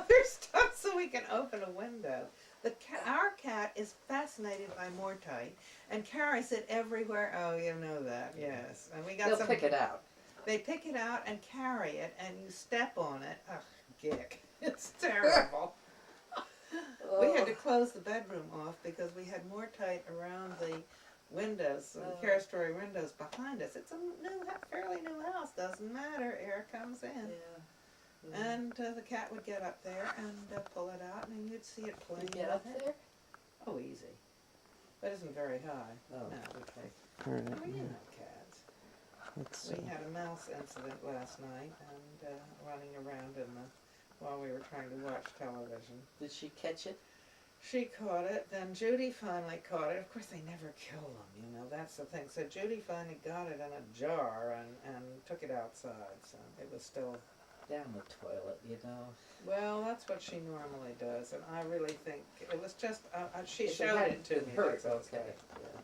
other stuff so we can open a window. Our cat is fascinated by mortite and carries it everywhere. Oh, you know that, yes. And we got They'll pick it out. They pick it out and carry it, and you step on it. Ugh, gick. It's terrible. We had to close the bedroom off because we had mortite around the windows, the carriage-story windows behind us. It's a fairly new house. Doesn't matter. Air comes in. Yeah. And the cat would get up there and pull it out, and you'd see it playing. You get up there? Oh, easy. But it isn't very high. Oh. No, okay. All right. I mean, you know cats. We had a mouse incident last night, and running around while we were trying to watch television. Did she catch it? She caught it, then Judy finally caught it. Of course, they never kill them, you know, that's the thing. So Judy finally got it in a jar and took it outside, so it was still... Down the toilet, you know. Well, that's what she normally does, and I really think it was just, she If showed it to me. Hurt, That's okay. Yeah.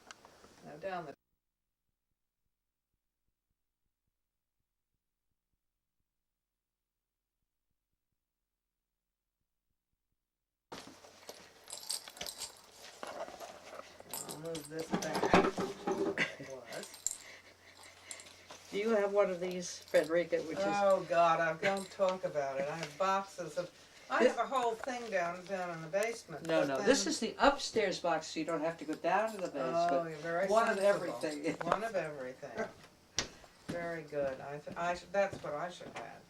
Now down the... I'll move this back. Do you have one of these, Frederica, which is... Oh, God, I don't talk about it. I have boxes of... I have a whole thing down in the basement. No, this is the upstairs box, so you don't have to go down to the basement. Oh, you're very One sensible. of everything. One of everything. Very good. That's what I should have.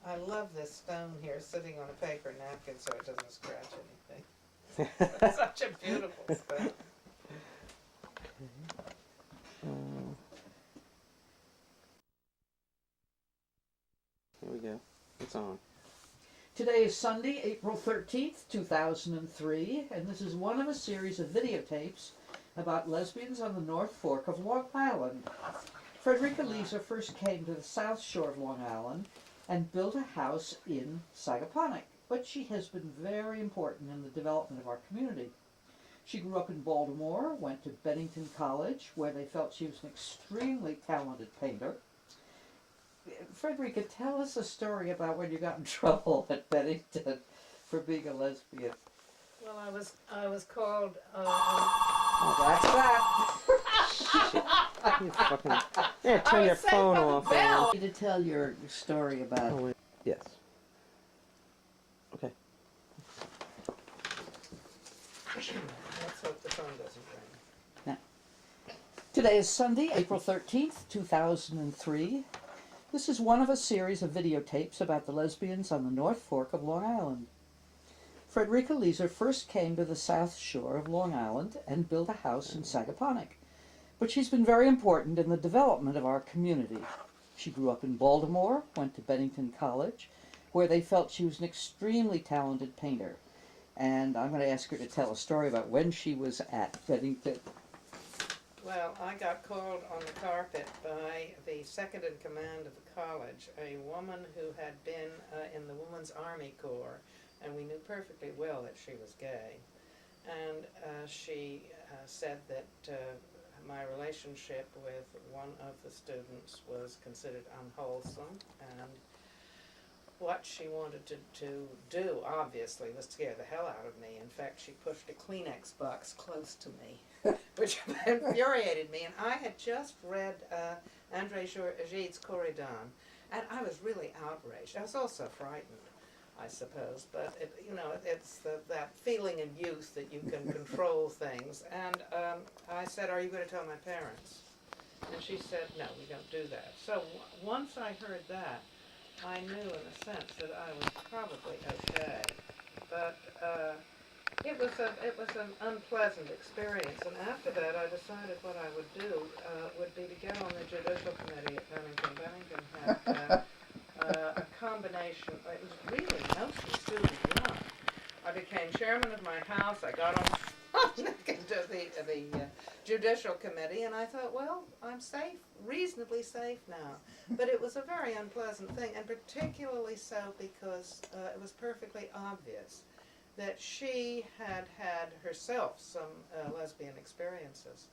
I love this stone here sitting on a paper napkin so it doesn't scratch anything. It's such a beautiful stone. Here we go. It's on. Today is Sunday, April 13th, 2003, and this is one of a series of videotapes about lesbians on the North Fork of Long Island. Frederica Leser first came to the South Shore of Long Island and built a house in Sagaponack, but she has been very important in the development of our community. She grew up in Baltimore, went to Bennington College, where they felt she was an extremely talented painter. Frederica, tell us a story about when you got in trouble at Bennington for being a lesbian. Well, I was called... Oh, that's that. You fucking... Yeah, turn your phone off. You need to tell your story about... Oh, wait. Yes. Okay. Let's hope the phone doesn't ring. Now, today is Sunday, April 13th, 2003. This is one of a series of videotapes about the lesbians on the North Fork of Long Island. Frederica Leser first came to the South Shore of Long Island and built a house in Sagaponack, but she's been very important in the development of our community. She grew up in Baltimore, went to Bennington College, where they felt she was an extremely talented painter. And I'm going to ask her to tell a story about when she was at Bennington. Well, I got called on the carpet by the second in command of the college, a woman who had been in the Women's Army Corps, and we knew perfectly well that she was gay. And she said that my relationship with one of the students was considered unwholesome, and what she wanted to do, obviously, was scare the hell out of me. In fact, she pushed a Kleenex box close to me, which infuriated me. And I had just read André Gide's Corridon, and I was really outraged. I was also frightened, I suppose, but it's that feeling in youth that you can control things. And I said, "Are you going to tell my parents?" And she said, "No, we don't do that." So once I heard that, I knew in a sense that I was probably okay, but it was an unpleasant experience. And after that, I decided what I would do would be to get on the Judicial Committee at Bennington. Bennington had a combination. It was really mostly student run. I became chairman of my house. I got on into the Judicial Committee, and I thought, well, I'm safe, reasonably safe now. But it was a very unpleasant thing, and particularly so because it was perfectly obvious that she had had herself some lesbian experiences.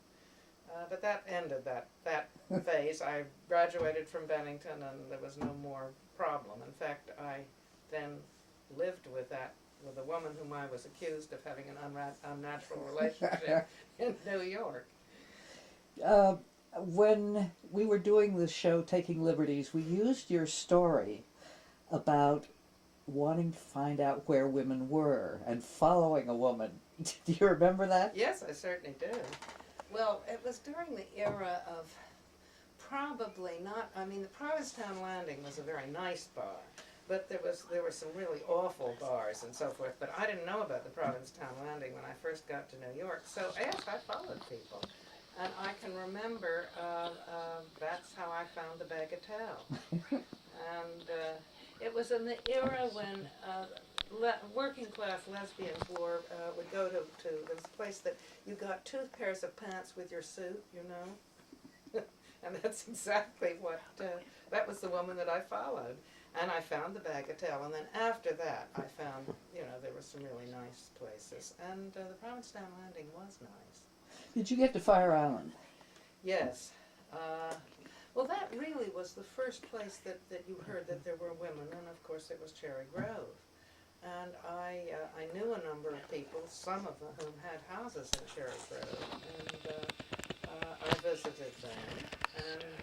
But that ended that phase. I graduated from Bennington, and there was no more problem. In fact, I then lived with a woman whom I was accused of having an unnatural relationship in New York. When we were doing the show Taking Liberties, we used your story about wanting to find out where women were and following a woman. Do you remember that? Yes, I certainly do. Well, it was during the era of probably not, I mean, the Provincetown Landing was a very nice bar, but there were some really awful bars and so forth, but I didn't know about the Provincetown Landing when I first got to New York, so yes, I followed people. And I can remember that's how I found the Bagatelle. And it was in the era when working class lesbians would go to, there was a place that you got 2 pairs of pants with your suit, you know. And that's exactly what, that was the woman that I followed. And I found the Bagatelle, and then after that I found, you know, there were some really nice places. And the Provincetown Landing was nice. Did you get to Fire Island? Yes. Well, that really was the first place that you heard that there were women, and of course it was Cherry Grove. And I knew a number of people, some of whom had houses in Cherry Grove, and I visited them. And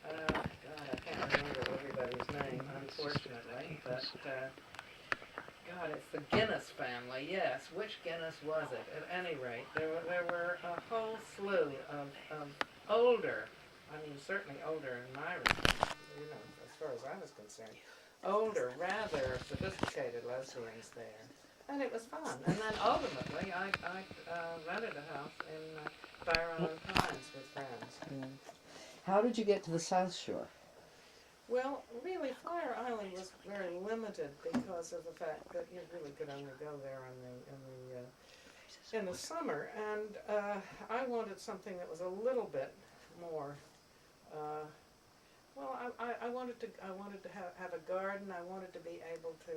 God, I can't remember everybody's name, unfortunately, but God, it's the Guinness family, yes. Which Guinness was it? At any rate, there were a whole slew of older, I mean, certainly older in my respect, you know, as far as I was concerned, older, rather sophisticated lesbians there. And it was fun. And then ultimately, I rented a house in Fire Island Pines with friends. Yeah. How did you get to the South Shore? Well, really, Fire Island was very limited because of the fact that you really could only go there in the summer, and I wanted something that was a little bit more. Well, I wanted to have a garden. I wanted to be able to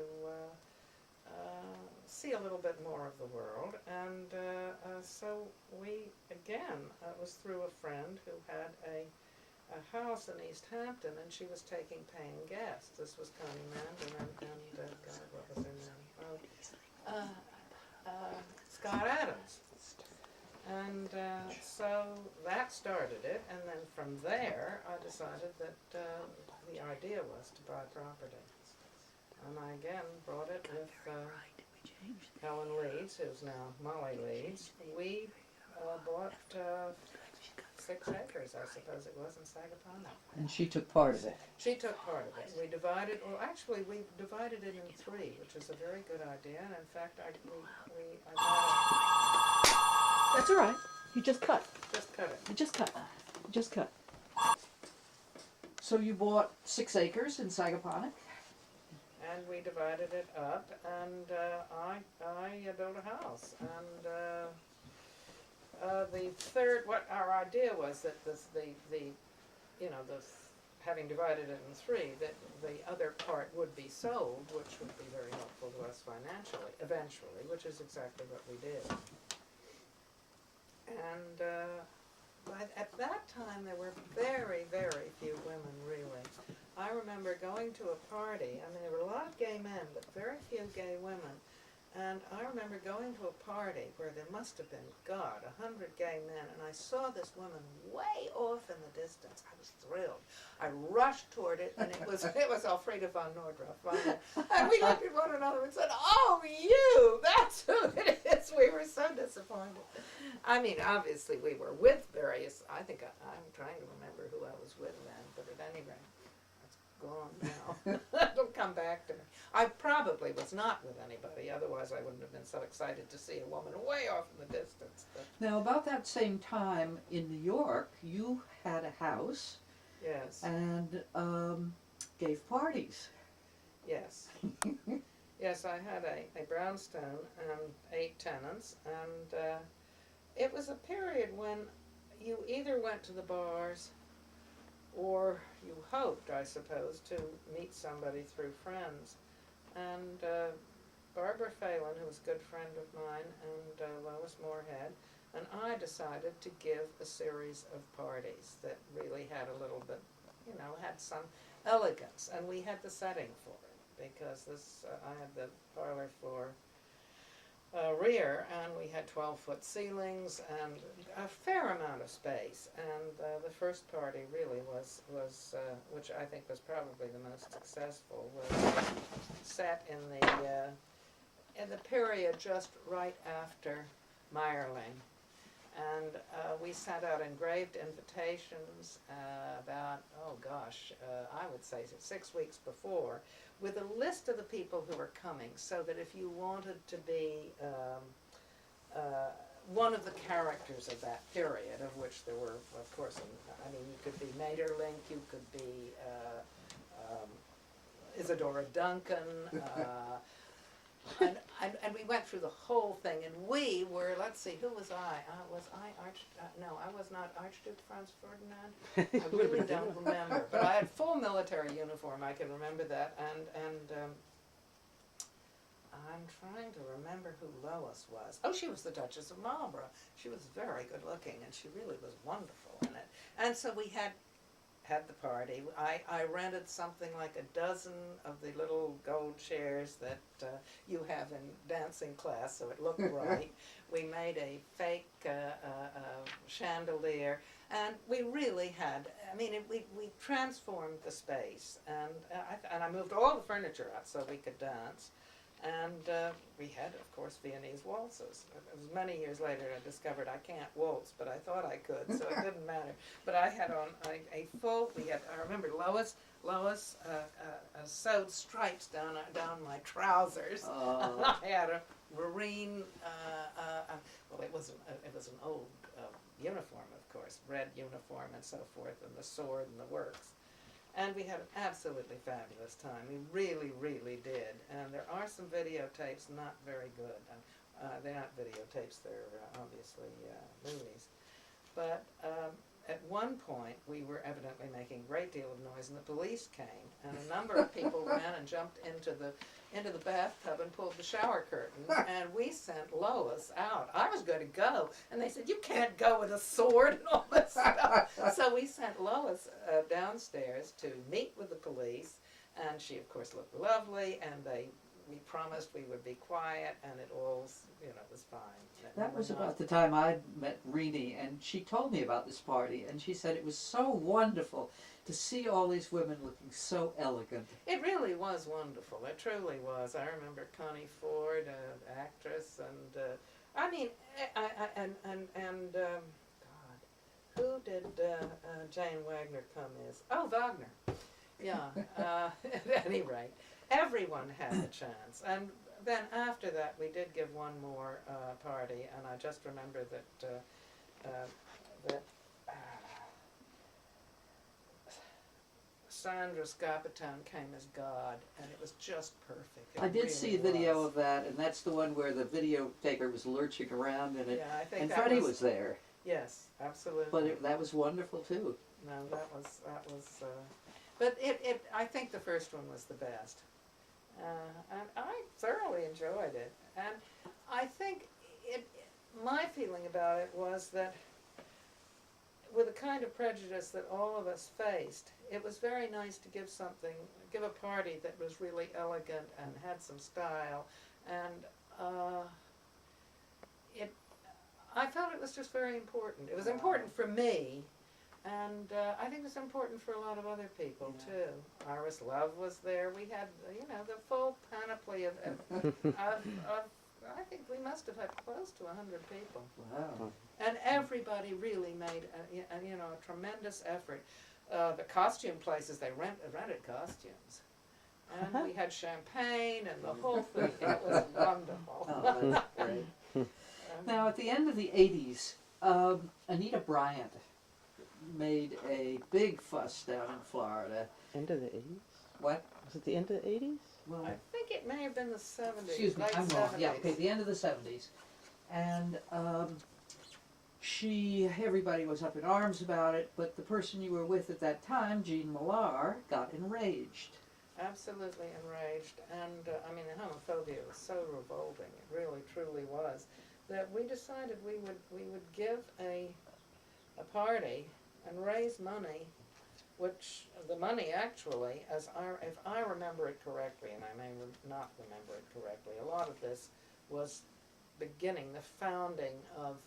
see a little bit more of the world, and so we again it was through a friend who had a house in East Hampton, and she was taking paying guests. This was Connie Mandan and God, what was her name? Scott Adams. And so that started it, and then from there I decided that the idea was to buy property. And I again brought it with Helen Leeds, who's now Molly Leeds. We bought 6 acres, I suppose it was, in Sagapana. And she took part of it. She took part of it. We divided, well actually we divided it in 3, which is a very good idea, and in fact I That's all right. You just cut. just cut it. You just cut. You just cut. So you bought 6 acres in Sagaponack? And we divided it up, and I built a house, and the third, what our idea was that having divided it in 3, that the other part would be sold, which would be very helpful to us financially, eventually, which is exactly what we did. And but at that time there were very, very few women, really. I remember going to a party, I mean there were a lot of gay men, but very few gay women. And I remember going to a party where there must have been, God, 100 gay men, and I saw this woman way off in the distance. I was thrilled. I rushed toward it, and it was Elfrida von Nordroff. And we looked at one another and said, "Oh, you! That's who it is!" We were so disappointed. I mean, obviously we were with various, I think I'm trying to remember who I was with then, but at any rate, it's gone now. It'll come back to me. I probably was not with anybody, otherwise I wouldn't have been so excited to see a woman way off in the distance. But Now, about that same time in New York, you had a house yes, and gave parties. yes. Yes, I had a brownstone and 8 tenants, and it was a period when you either went to the bars or you hoped, I suppose, to meet somebody through friends. And Barbara Phelan, who was a good friend of mine, and Lois Moorhead, and I decided to give a series of parties that really had a little bit, you know, had some, elegance, and we had the setting for it because this I had the parlor for rear, and we had 12-foot ceilings and a fair amount of space. And the first party really was which I think was probably the most successful, was set in the period just right after Meyerling. And we sent out engraved invitations about, I would say 6 weeks before, with a list of the people who were coming, so that if you wanted to be one of the characters of that period, of which there were, of course, I mean, you could be Maeterlinck, you could be Isadora Duncan, and we went through the whole thing, and we were, let's see, who was I? I was not Archduke Franz Ferdinand. I really don't remember, but I had full military uniform, I can remember that, and I'm trying to remember who Lois was. Oh, she was the Duchess of Marlborough. She was very good looking, and she really was wonderful in it. And so we had the party. I rented something like a dozen of the little gold chairs that you have in dancing class, so it looked right. We made a fake chandelier, and we really had, I mean, we transformed the space, and I moved all the furniture out so we could dance. And we had, of course, Viennese waltzes. It was many years later I discovered I can't waltz, but I thought I could, so it didn't matter. But I had on a full, I remember Lois sewed stripes down my trousers. I had a marine, well, it was an old uniform, of course, red uniform and so forth, and the sword and the works. And we had an absolutely fabulous time. We really, really did. And there are some videotapes, not very good. They're not videotapes, they're obviously movies. But at one point, we were evidently making a great deal of noise, and the police came. And a number of people ran and jumped into the bathtub and pulled the shower curtains. And we sent Lois out. I was going to go. And they said, you can't go with a sword and all this stuff. So we sent Lois downstairs to meet with the police. And she, of course, looked lovely. And we promised we would be quiet. And it all, was fine. That was about the time I met Renee, and she told me about this party, and she said it was so wonderful to see all these women looking so elegant. It really was wonderful. It truly was. I remember Connie Ford, actress, and I mean, God, who did Jane Wagner come as? Oh, Wagner. Yeah. At any rate, everyone had a chance, and then after that, we did give one more party, and I just remember that Sandra Scarpatown came as God, and it was just perfect. I did see a video of that, and that's the one where the videotaper was lurching around in it, yeah, I think and that Freddie was there. Yes, absolutely. But that was wonderful too. No, that was. But I think the first one was the best. And I thoroughly enjoyed it. And I think my feeling about it was that with the kind of prejudice that all of us faced, it was very nice to give a party that was really elegant and had some style. And I felt it was just very important. It was important for me. And I think it was important for a lot of other people, too. Iris Love was there. We had, the full panoply of I think we must have had close to 100 people. Wow. And everybody really made, a tremendous effort. The costume places, they rented costumes. And we had champagne and the whole thing. It was wonderful. Oh, that's great. Now, at the end of the 80s, Anita Bryant made a big fuss down in Florida. End of the 80s? What? Was it the end of the 80s? Well, I think it may have been the 70s. excuse me, late I'm wrong. 70s. Yeah, okay, the end of the 70s. And everybody was up in arms about it, but the person you were with at that time, Jean Millar, got enraged. Absolutely enraged. And, the homophobia was so revolting. It really, truly was. That we decided we would give a party and raise money which the money actually, if I remember it correctly, and I may not remember it correctly, a lot of this was beginning, the founding of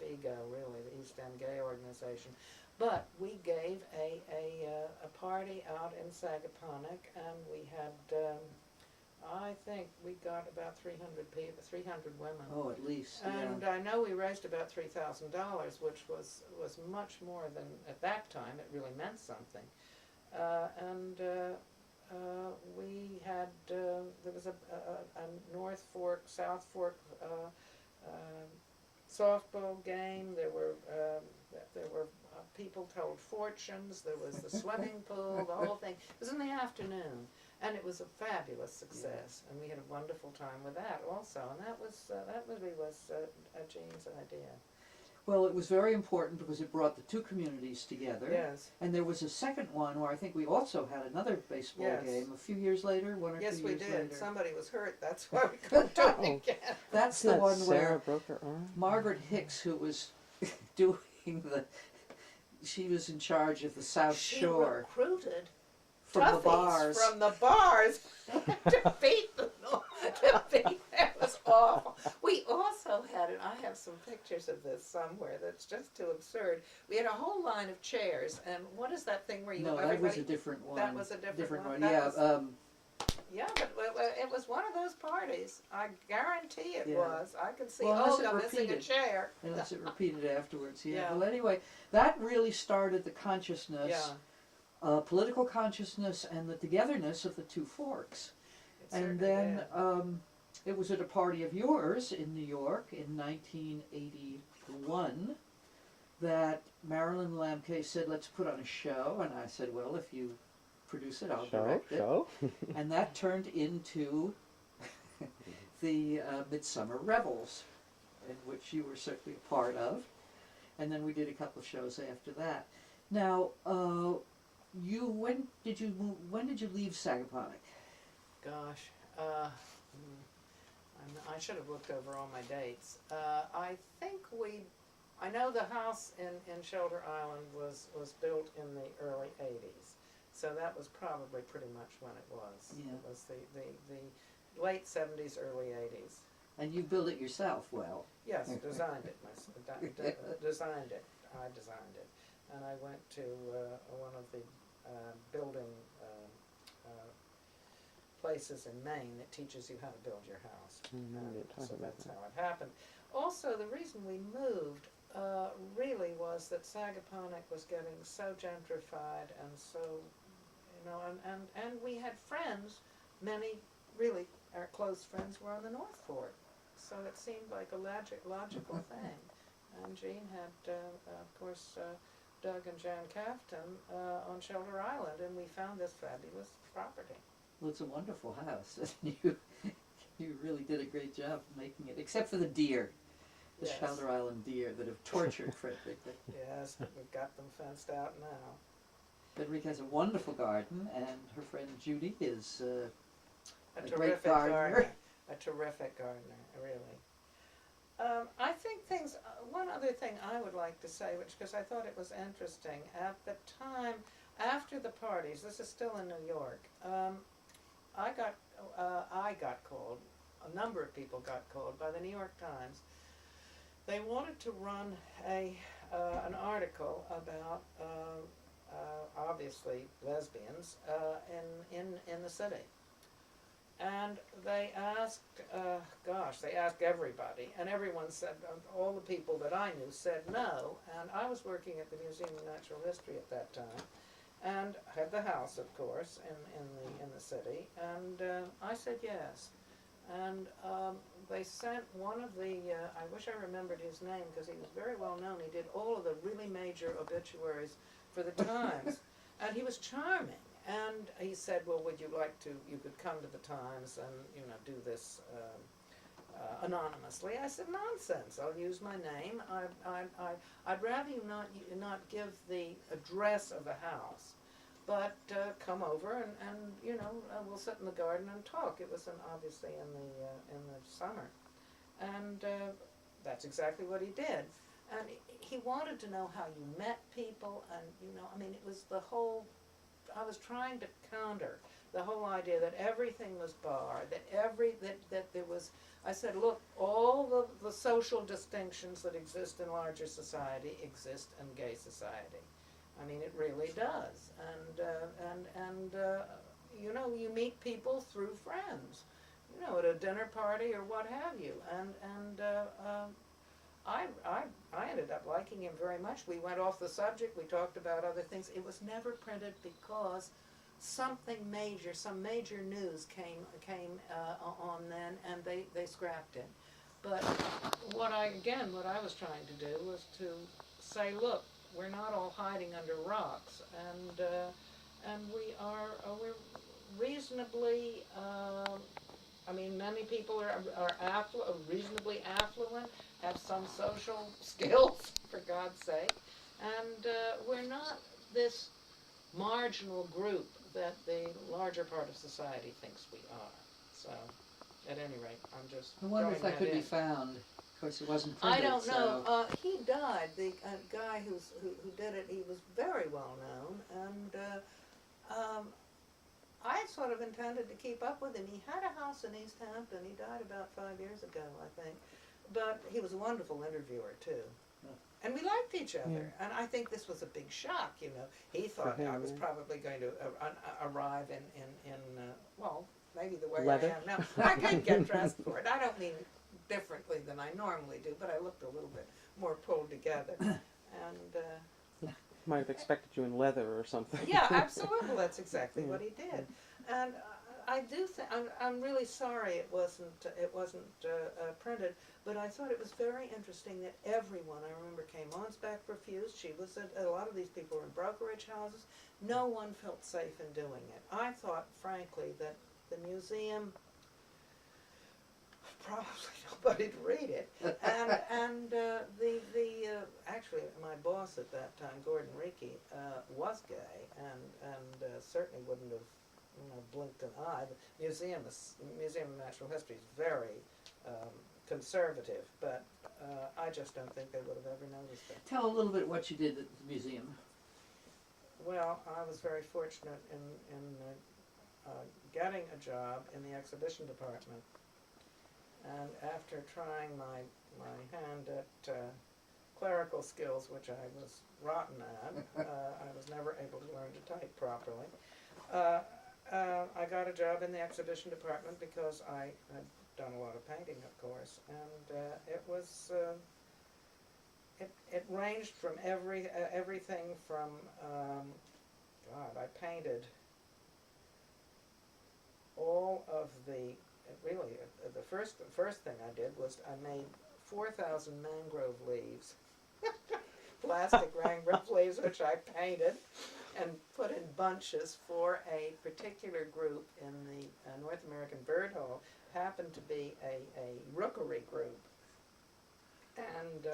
EGO, really, the East End Gay Organization. But we gave a party out in Sagaponack, and we had, I think we got about 300 people, 300 women. Oh, at least, And I know we raised about $3,000, which was much more than, at that time, it really meant something. We had, there was a North Fork, South Fork softball game. There were people told fortunes. There was the swimming pool, the whole thing. It was in the afternoon, and it was a fabulous success. And we had a wonderful time with that also. And that really was Jean's idea. Well, it was very important because it brought the two communities together. Yes. And there was a second one where I think we also had another baseball Yes. game a few years later, 1 or 2 years Yes, later. we did. Somebody was hurt. That's why we couldn't do it again. That's the That one Sarah where broke her arm. Margaret Hicks, who was doing she was in charge of the South Shore She recruited from the toughies bars. from the bars to beat them. That was awful. We also had, and I have some pictures of this somewhere that's just too absurd. We had a whole line of chairs, and what is that thing where you No, that everybody? was a different one. That was a different one. Yeah, That yeah, but it was one of those parties. I guarantee it Yeah. was. I could see Well, unless Olga it missing a repeated. chair. unless it repeated afterwards. Yeah. Yeah. Well, anyway, that really started the consciousness, Yeah, political consciousness, and the togetherness of the two forks. it And certainly then did. it was at a party of yours in New York in 1981 that Marilyn Lamkay said, "Let's put on a show," and I said, "Well, if you produce it, I'll direct it." Show? And that turned into the Midsummer Revels, in which you were certainly a part of. And then we did a couple of shows after that. Now, when did you leave Sagaponack? Gosh, I should have looked over all my dates. I think I know the house in Shelter Island was built in the early 80s, so that was probably pretty much when it was. Yeah. It was the late 70s, early 80s. And you built it yourself, well. Yes, designed it. Designed it. I designed it, and I went to one of the building places in Maine that teaches you how to build your house. So that's how it happened. Also, the reason we moved really was that Sagaponack was getting so gentrified and so, and we had friends, many really our close friends were on the North Fork, so it seemed like a logical thing. And Jean had, of course, Doug and Jan Cafton on Shelter Island, and we found this fabulous property. Well, it's a wonderful house. You really did a great job making it, except for the deer, the Yes. Shelter Island deer that have tortured Frederica. Yes, but we've got them fenced out now. Frederica has a wonderful garden, and her friend Judy is A a great terrific gardener. A terrific gardener, really. I think one other thing I would like to say, because I thought it was interesting, at the time, after the parties, this is still in New York, I got called, a number of people got called by the New York Times. They wanted to run an article about, obviously, lesbians in the city. And they asked, they asked everybody, and everyone said, all the people that I knew said no, and I was working at the Museum of Natural History at that time, and had the house, of course, in the city, and I said yes. And they sent one of the, I wish I remembered his name, because he was very well known, he did all of the really major obituaries for the Times, and he was charming. And he said, well, would you like to, you could come to the Times and, do this anonymously. I said, nonsense, I'll use my name. I'd rather you not give the address of the house, but come over and we'll sit in the garden and talk. It was obviously in the summer. And that's exactly what he did. and he wanted to know how you met people, and I mean, it was the whole. I was trying to counter the whole idea that everything was barred, that there was. I said, look, all the social distinctions that exist in larger society exist in gay society. I mean, it really does, and you meet people through friends, at a dinner party or what have you, and I ended up liking him very much. We went off the subject. We talked about other things. It was never printed because something major, some major news came on then, and they scrapped it. But what I was trying to do was to say, look, we're not all hiding under rocks, and we're reasonably. I mean, many people are reasonably affluent, have some social skills, for God's sake, and we're not this marginal group that the larger part of society thinks we are. So, at any rate, I'm just. I wonder if that could be in. found. Of course, it wasn't printed. I don't know. So. He died. The guy who did it, he was very well known, and I sort of intended to keep up with him. He had a house in East Hampton. He died about 5 years ago, I think. But he was a wonderful interviewer, too. And we liked each other. And I think this was a big shock, He thought I was probably going to arrive in well, maybe the way leather. I am now. I didn't get dressed for it. I don't mean differently than I normally do, but I looked a little bit more pulled together. And might have expected you in leather or something. yeah, absolutely. That's exactly what he did. And I do think I'm really sorry it wasn't printed, but I thought it was very interesting that everyone, I remember, came on spec refused. She was a lot of these people were in brokerage houses. No one felt safe in doing it. I thought, frankly, that the museum, probably nobody'd read it, and actually my boss at that time, Gordon Reiki, was gay, and certainly wouldn't have blinked an eye. The Museum of Natural History is very conservative, but I just don't think they would have ever noticed it. Tell a little bit what you did at the museum. Well, I was very fortunate in getting a job in the exhibition department. And after trying my hand at clerical skills, which I was rotten at, I was never able to learn to type properly. I got a job in the exhibition department because I had done a lot of painting, of course, and it was it ranged from everything from I painted all of the. Really, the first thing I did was I made 4,000 mangrove leaves, plastic mangrove leaves, which I painted and put in bunches for a particular group in the North American Bird Hall. Happened to be a rookery group, and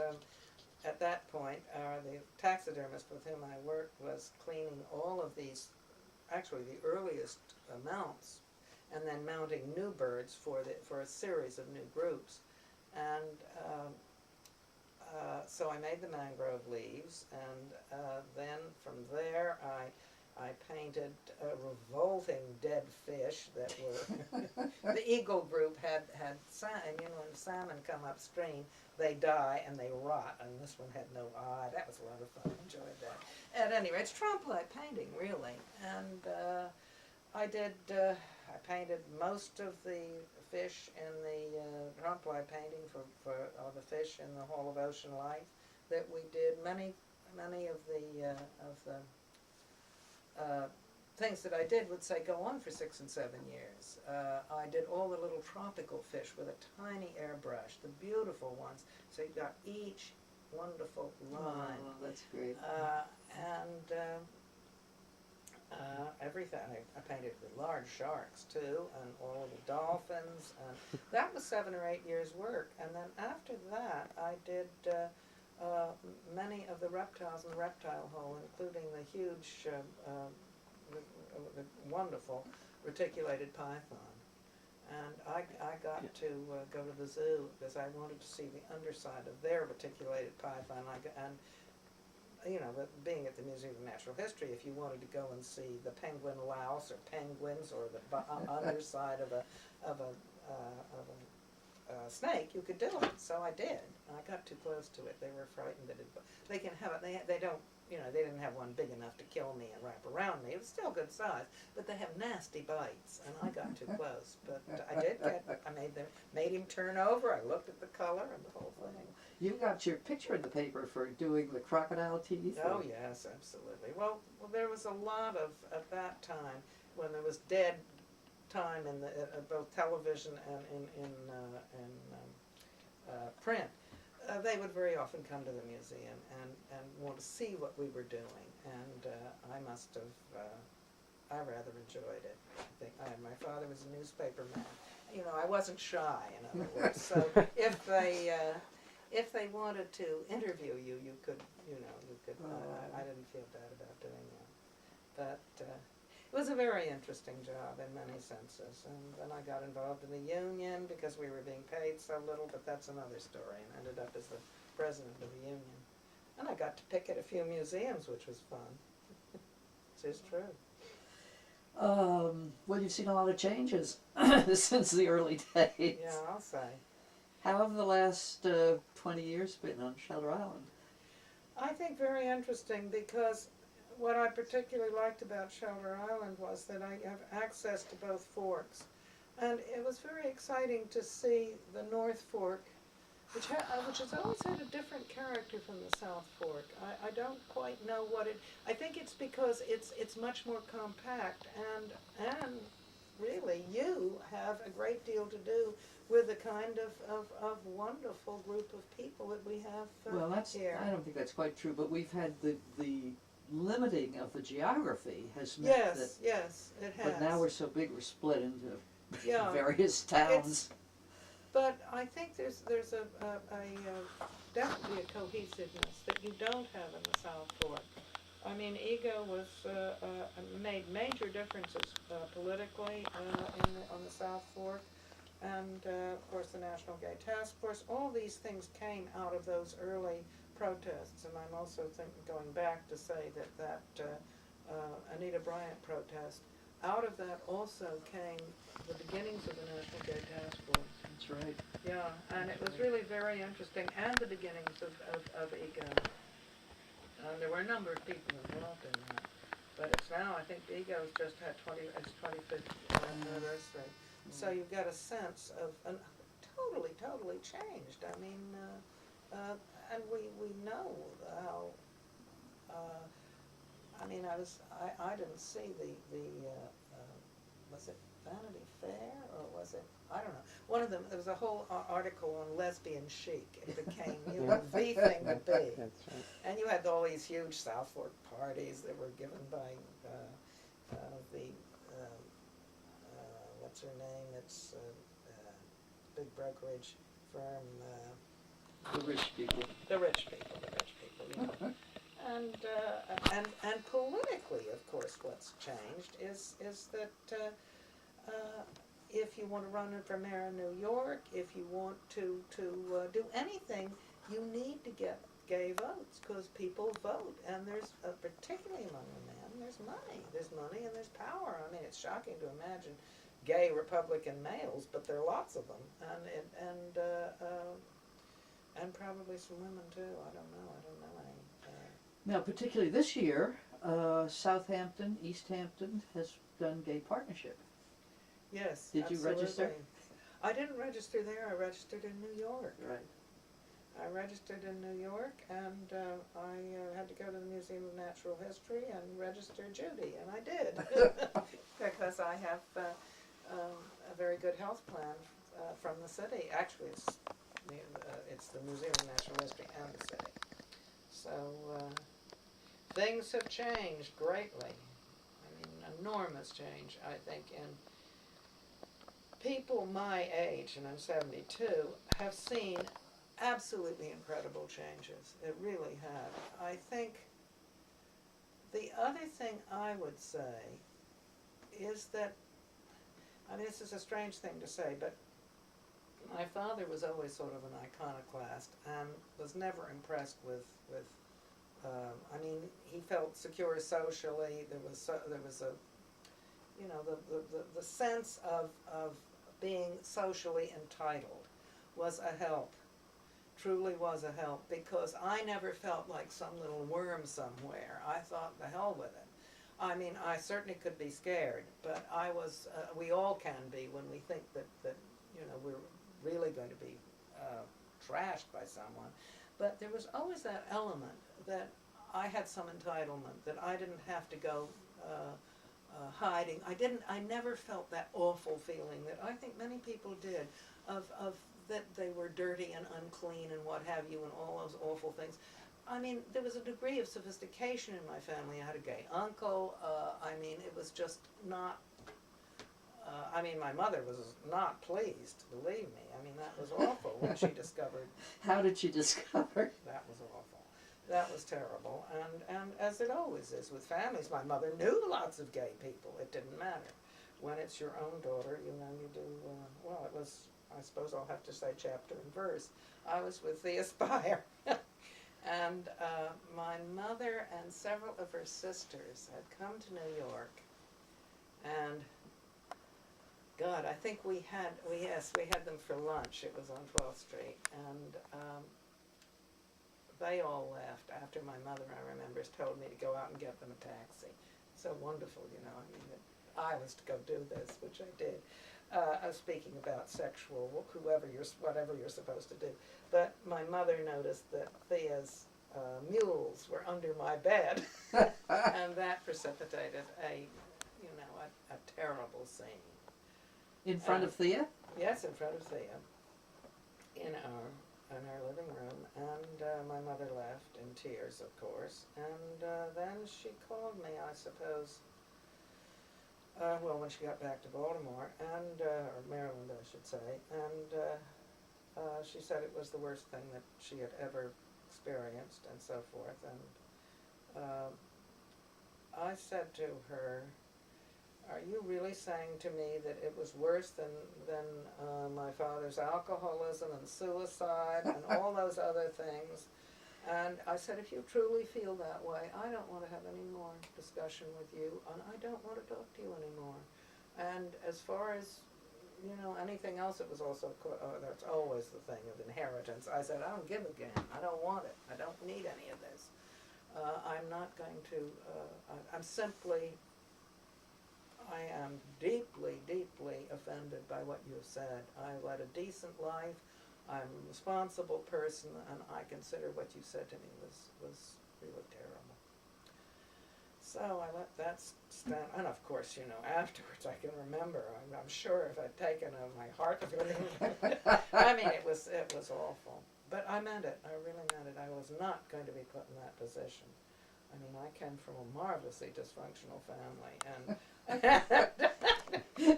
at that point, the taxidermist with whom I worked was cleaning all of these, actually the earliest mounts, and then mounting new birds for a series of new groups, and so I made the mangrove leaves, and then from there I painted revolting dead fish that were the eagle group had when salmon come upstream, they die and they rot, and this one had no eye. That was a lot of fun. I enjoyed that. At any rate, it's trompe-l'oeil painting, really, and I painted most of the fish in the trompe-l'oeil painting for the fish in the Hall of Ocean Life that we did. Many of the things that I did would say go on for 6 and 7 years. I did all the little tropical fish with a tiny airbrush, the beautiful ones. So you got each wonderful line. Oh, that's great. Everything. I painted with large sharks too, and all of the dolphins. That was 7 or 8 years' work. And then after that, I did many of the reptiles in the reptile hole, including the huge, the wonderful reticulated python. And I got to go to the zoo because I wanted to see the underside of their reticulated python. And you know, but being at the Museum of Natural History, if you wanted to go and see the penguin louse or penguins or the underside of a snake, you could do it. So I did. I got too close to it. They were frightened that they can have it. They don't. You know, they didn't have one big enough to kill me and wrap around me. It was still good size, but they have nasty bites, and I got too close. But I did get. I made him turn over. I looked at the color and the whole thing. You got your picture in the paper for doing the crocodile teeth. Oh yes, absolutely. Well, there was a lot of at that time when there was dead time in the both television and in print. They would very often come to the museum and want to see what we were doing, and I must have, I rather enjoyed it. I think my father was a newspaper man. You know, I wasn't shy, in other words. So if they wanted to interview you, you could. I didn't feel bad about doing that, but it was a very interesting job in many senses. And then I got involved in the union because we were being paid so little, but that's another story, and ended up as the president of the union. And I got to picket a few museums, which was fun. This is true. Well, you've seen a lot of changes since the early days. Yeah, I'll say. How have the last 20 years been on Shelter Island? I think very interesting because what I particularly liked about Shelter Island was that I have access to both forks. And it was very exciting to see the North Fork, which has always had a different character from the South Fork. I don't quite know what it, I think it's because it's much more compact, and really you have a great deal to do with the kind of wonderful group of people that we have Well, here. I don't think that's quite true, but we've had the limiting of the geography has meant that. Yes, it has. But now we're so big, we're split into Yeah. various towns. But I think there's definitely a cohesiveness that you don't have in the South Fork. I mean, Ego was made major differences politically on the South Fork, and of course the National Gay Task Force. All these things came out of those early protests, and I'm also going back to say that Anita Bryant protest. Out of that also came the beginnings of the National Gay Task Force. That's right. Yeah, and it was really very interesting, and the beginnings of EGO. There were a number of people involved in that, but it's now, I think EGO's just had its 25th anniversary. So you've got a sense of totally changed. I mean, and we know how. I mean, I didn't see the was it Vanity Fair or was it, I don't know. One of them, there was a whole article on lesbian chic. It became the thing to be. That's right. And you had all these huge South Fork parties that were given by what's her name? It's big brokerage firm. The rich people. The rich people, you know. And politically, of course, what's changed is that if you want to run for mayor in New York, if you want to do anything, you need to get gay votes because people vote, and there's particularly among the men, there's money and there's power. I mean, it's shocking to imagine gay Republican males, but there are lots of them, and probably some women too. I don't know any. Now, particularly this year, Southampton, East Hampton has done gay partnership. Yes, Did you register? I didn't register there. I registered in New York. Right. I registered in New York, and I had to go to the Museum of Natural History and register Judy, and I did because I have a very good health plan from the city. Actually, it's the Museum of Natural History and the city. So things have changed greatly. I mean, enormous change, I think, in people my age, and I'm 72, have seen absolutely incredible changes. It really have. I think the other thing I would say is that I mean, this is a strange thing to say, but my father was always sort of an iconoclast and was never impressed with I mean, he felt secure socially. There was a, you know, the sense of being socially entitled was a help, truly was a help, because I never felt like some little worm somewhere. I thought, the hell with it. I mean, I certainly could be scared, but I was, we all can be when we think that you know, we're really going to be trashed by someone. But there was always that element that I had some entitlement, that I didn't have to go hiding. I never felt that awful feeling that I think many people did, of that they were dirty and unclean and what have you and all those awful things. I mean, there was a degree of sophistication in my family. I had a gay uncle. I mean, it was just not, I mean, my mother was not pleased, believe me. I mean, that was awful when she discovered. How did she discover? That was awful. That was terrible. And as it always is with families, my mother knew lots of gay people. It didn't matter. When it's your own daughter, you know, you do, well, it was, I suppose I'll have to say chapter and verse. I was with the Aspire. And my mother and several of her sisters had come to New York, and God, I think we had them for lunch. It was on 12th Street, and they all left after my mother, I remember, told me to go out and get them a taxi. So wonderful, you know, I mean, that I was to go do this, which I did. I was speaking about sexual, whatever you're supposed to do. But my mother noticed that Thea's mules were under my bed, and that precipitated a terrible scene. In front of Thea? Yes, in front of Thea, in our living room, and my mother left in tears, of course, and then she called me, I suppose, well, when she got back to Baltimore, and or Maryland, I should say, and she said it was the worst thing that she had ever experienced, and so forth, and I said to her, are you really saying to me that it was worse than my father's alcoholism and suicide and all those other things? And I said, if you truly feel that way, I don't want to have any more discussion with you, and I don't want to talk to you anymore. And as far as, you know, anything else, it was also, that's always the thing of inheritance. I said, I don't give a damn. I don't want it. I don't need any of this. I'm not going to, I'm simply, I am deeply, deeply offended by what you have said. I led a decent life. I'm a responsible person, and I consider what you said to me was really terrible. So I let that stand, and of course, you know, afterwards I can remember, I'm sure if I'd taken my heart of it, I mean, it was awful. But I meant it, I really meant it. I was not going to be put in that position. I mean, I came from a marvelously dysfunctional family, and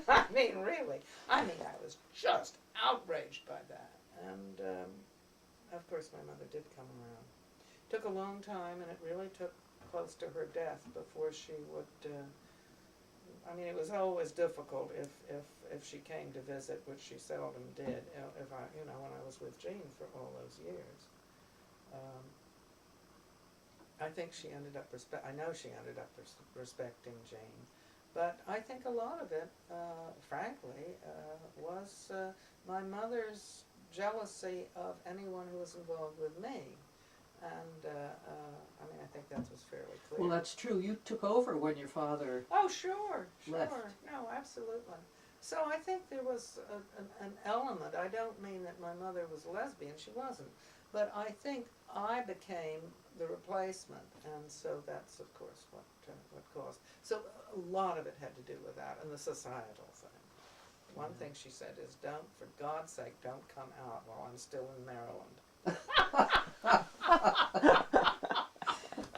I mean, really, I was just outraged by that. And of course my mother did come around. Took a long time, and it really took close to her death before she would, I mean, it was always difficult if she came to visit, which she seldom did, if I, you know, when I was with Jean for all those years. I think she ended up I know she ended up respecting Jane, but I think a lot of it, frankly, was my mother's jealousy of anyone who was involved with me, and I mean, I think that was fairly clear. Well, that's true. You took over when your father Oh, sure. left. No, absolutely. So I think there was an element. I don't mean that my mother was lesbian. She wasn't. But I think I became the replacement, and so that's, of course, what caused. So a lot of it had to do with that, and the societal thing. One thing she said is, for God's sake, don't come out while I'm still in Maryland.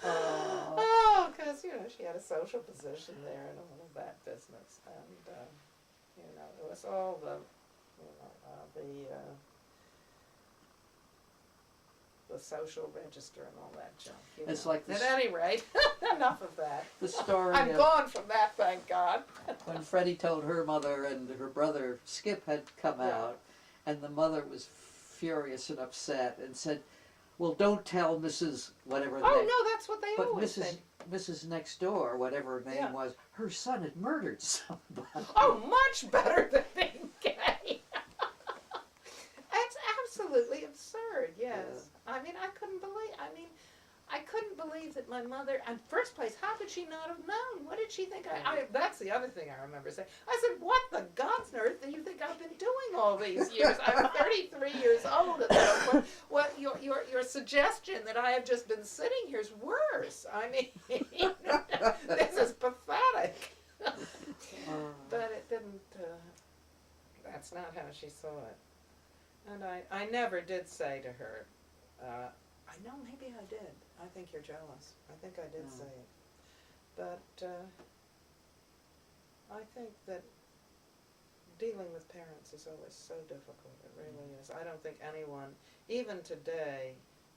Oh, because, you know, she had a social position there and all of that business, and, you know, it was all the the social register and all that junk. You It's know. like this, At any rate, enough of that. the story I'm of gone from that, thank God. when Freddie told her mother and her brother Skip had come Yeah. out, and the mother was furious and upset and said, "Well, don't tell Mrs. whatever the Oh name." no, that's what they But always Mrs. said. Mrs. Next Door, whatever her name Yeah. was, her son had murdered somebody. Oh, much better than being gay. It's absolutely absurd. Yes, I mean, I couldn't believe that my mother. In first place, how could she not have known? What did she think? That's the other thing I remember saying. I said, "What the God's earth do you think I've been doing all these years? I'm 33 years old at that point. What your suggestion that I have just been sitting here is worse. I mean, this is pathetic." But it didn't. That's not how she saw it. And I never did say to her, I know maybe I did. I think you're jealous. I think I did say it. But I think that dealing with parents is always so difficult. It really is. I don't think anyone, even today,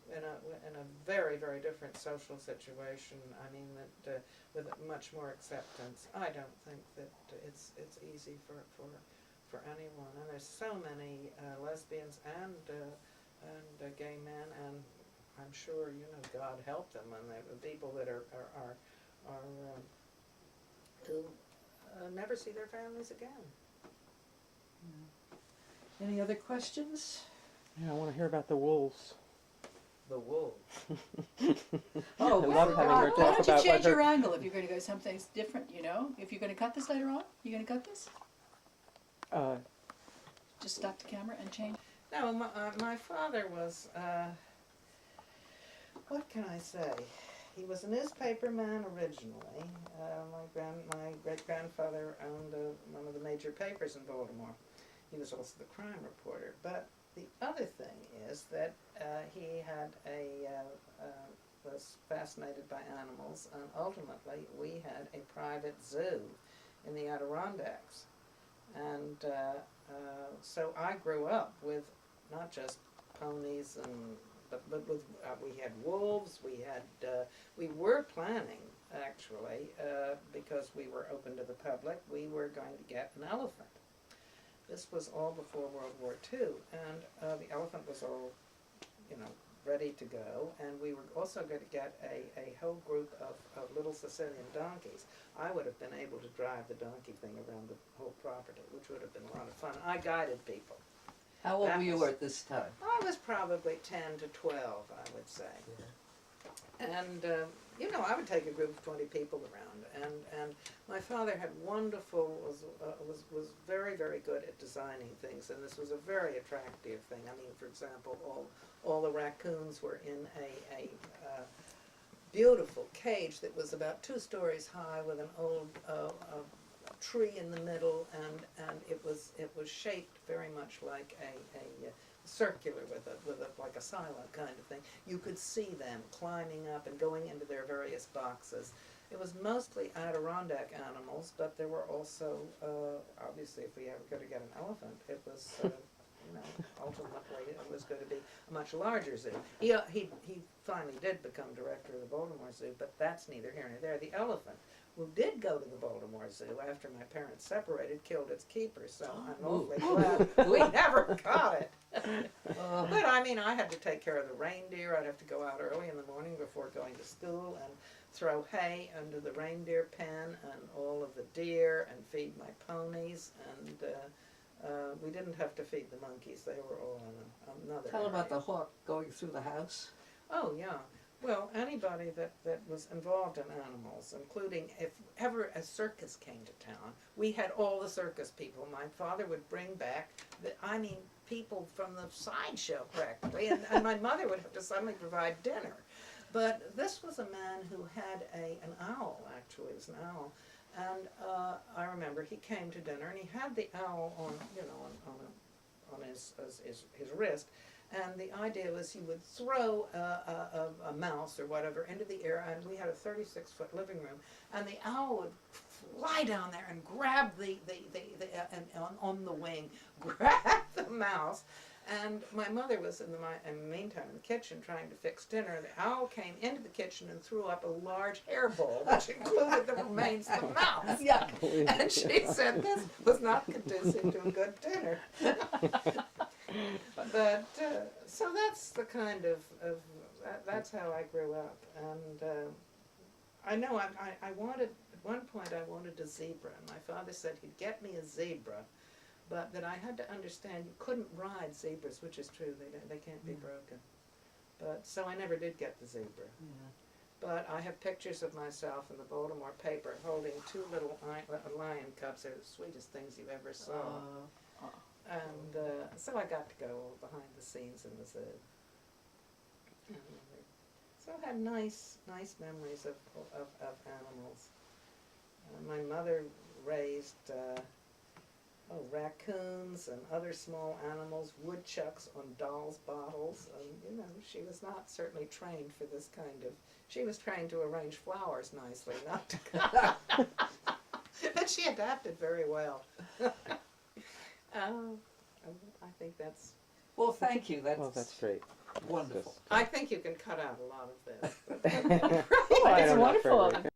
in a very, very different social situation, I mean, that with much more acceptance, I don't think that it's easy for anyone. And there's so many lesbians and gay men, and I'm sure, you know, God help them, and the people that are who never see their families again. Any other questions? Yeah, I want to hear about the wolves. The wolves. Oh, I we love having her forgot. Why talk don't you about change what her... your angle if you're going to go someplace different, you know? If you're going to cut this later on, you're going to cut this? Just stop the camera and change. No, my father was, what can I say? He was a newspaper man originally. My great-grandfather owned one of the major papers in Baltimore. He was also the crime reporter. But the other thing is that he had was fascinated by animals, and ultimately we had a private zoo in the Adirondacks. And so I grew up with not just ponies but with we had wolves. We were planning actually because we were open to the public. We were going to get an elephant. This was all before World War II, and the elephant was all, you know, ready to go, and we were also going to get a whole group of little Sicilian donkeys. I would have been able to drive the donkey thing around the whole property, which would have been a lot of fun. I guided people. How old were you at this time? I was probably 10 to 12, I would say. Yeah. And, you know, I would take a group of 20 people around, and my father had wonderful, was very, very good at designing things, and this was a very attractive thing. I mean, for example, all the raccoons were in a beautiful cage that was about 2 stories high with an old tree in the middle, and it was shaped very much like a circular with a like a silo kind of thing. You could see them climbing up and going into their various boxes. It was mostly Adirondack animals, but there were also obviously, if we ever go to get an elephant, it was you know, ultimately it was going to be a much larger zoo. He finally did become director of the Baltimore Zoo, but that's neither here nor there. The elephant, who did go to the Baltimore Zoo after my parents separated, killed its keeper, so I'm awfully glad we never got it. But I mean, I had to take care of the reindeer. I'd have to go out early in the morning before going to school and throw hay under the reindeer pen and all of the deer and feed my ponies, and we didn't have to feed the monkeys. They were all in another Tell about area. the hawk going through the house. Oh, yeah. Well, anybody that was involved in animals, including if ever a circus came to town, we had all the circus people. My father would bring back, people from the sideshow practically, and my mother would have to suddenly provide dinner. But this was a man who had an owl, actually. It was an owl. And I remember he came to dinner, and he had the owl on, you know, on his wrist. And the idea was he would throw a mouse or whatever into the air, and we had a 36-foot living room, and the owl would fly down there and grab on the wing, grab the mouse, And my mother was in the meantime in the kitchen trying to fix dinner. The owl came into the kitchen and threw up a large hairball, which included the remains of the mouse. Yuck. And she said this was not conducive to a good dinner. But so that's the kind of that's how I grew up. And I know I wanted, at one point I wanted a zebra, and my father said he'd get me a zebra, but that I had to understand you couldn't ride zebras, which is true, they can't be broken. But so I never did get the zebra. Yeah. But I have pictures of myself in the Baltimore paper holding two little lion cubs. They're the sweetest things you ever saw. And so I got to go behind the scenes in the zoo. So I had nice memories of animals. My mother raised raccoons and other small animals, woodchucks on dolls' bottles. And, she was not certainly trained for this kind of. She was trained to arrange flowers nicely, not to cut. But she adapted very well. I think that's. Well, thank you. That's great. Wonderful. I think you can cut out a lot of this. Oh, I It's don't know, wonderful. Frederica.